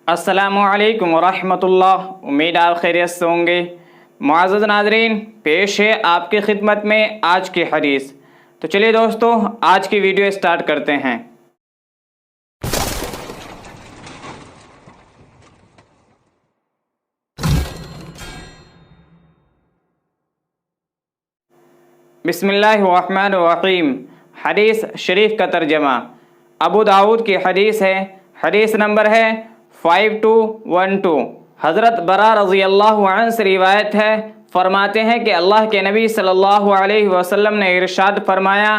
अस्सलामुअलैकुम वरहमतुल्लाह। उम्मीद आप खैरियत से होंगे। मुअज़्ज़ज़ नाज़रीन, पेश है आपकी खिदमत में आज की हदीस। तो चलिए दोस्तों, आज की वीडियो स्टार्ट करते हैं। बिस्मिल्लाहिर्रहमानिर्रहीम। हदीस शरीफ का तर्जमा अबू दाऊद की हदीस है। हदीस नंबर है 5212। हज़रत बरा रज़ी अल्लाहु अन्हु से रिवायत है, फरमाते हैं कि अल्लाह के नबी सल्लल्लाहु अलैहि वसल्लम ने इरशाद फरमाया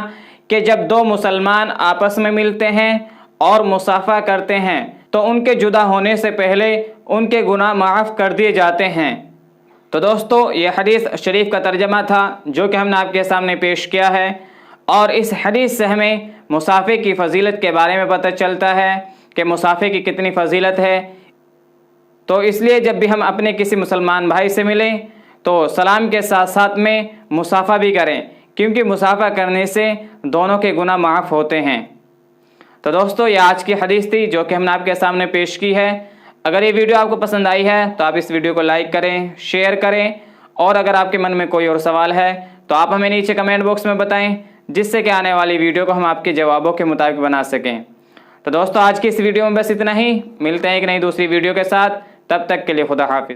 कि जब दो मुसलमान आपस में मिलते हैं और मुसाफ़ा करते हैं तो उनके जुदा होने से पहले उनके गुनाह माफ़ कर दिए जाते हैं। तो दोस्तों, ये हदीस शरीफ का तर्जमा था जो कि हमने आपके सामने पेश किया है। और इस हदीस से हमें मुसाफ़े की फ़जीलत के बारे में पता चलता है कि मुसाफ़े की कितनी फ़जीलत है। तो इसलिए जब भी हम अपने किसी मुसलमान भाई से मिलें तो सलाम के साथ साथ में मुसाफ़ा भी करें, क्योंकि मुसाफ़ा करने से दोनों के गुनाह माफ़ होते हैं। तो दोस्तों, ये आज की हदीस थी जो कि हमने आपके सामने पेश की है। अगर ये वीडियो आपको पसंद आई है तो आप इस वीडियो को लाइक करें, शेयर करें, और अगर आपके मन में कोई और सवाल है तो आप हमें नीचे कमेंट बॉक्स में बताएं, जिससे कि आने वाली वीडियो को हम आपके जवाबों के मुताबिक बना सकें। तो दोस्तों, आज की इस वीडियो में बस इतना ही। मिलते हैं एक नई दूसरी वीडियो के साथ। तब तक के लिए खुदा हाफिज़।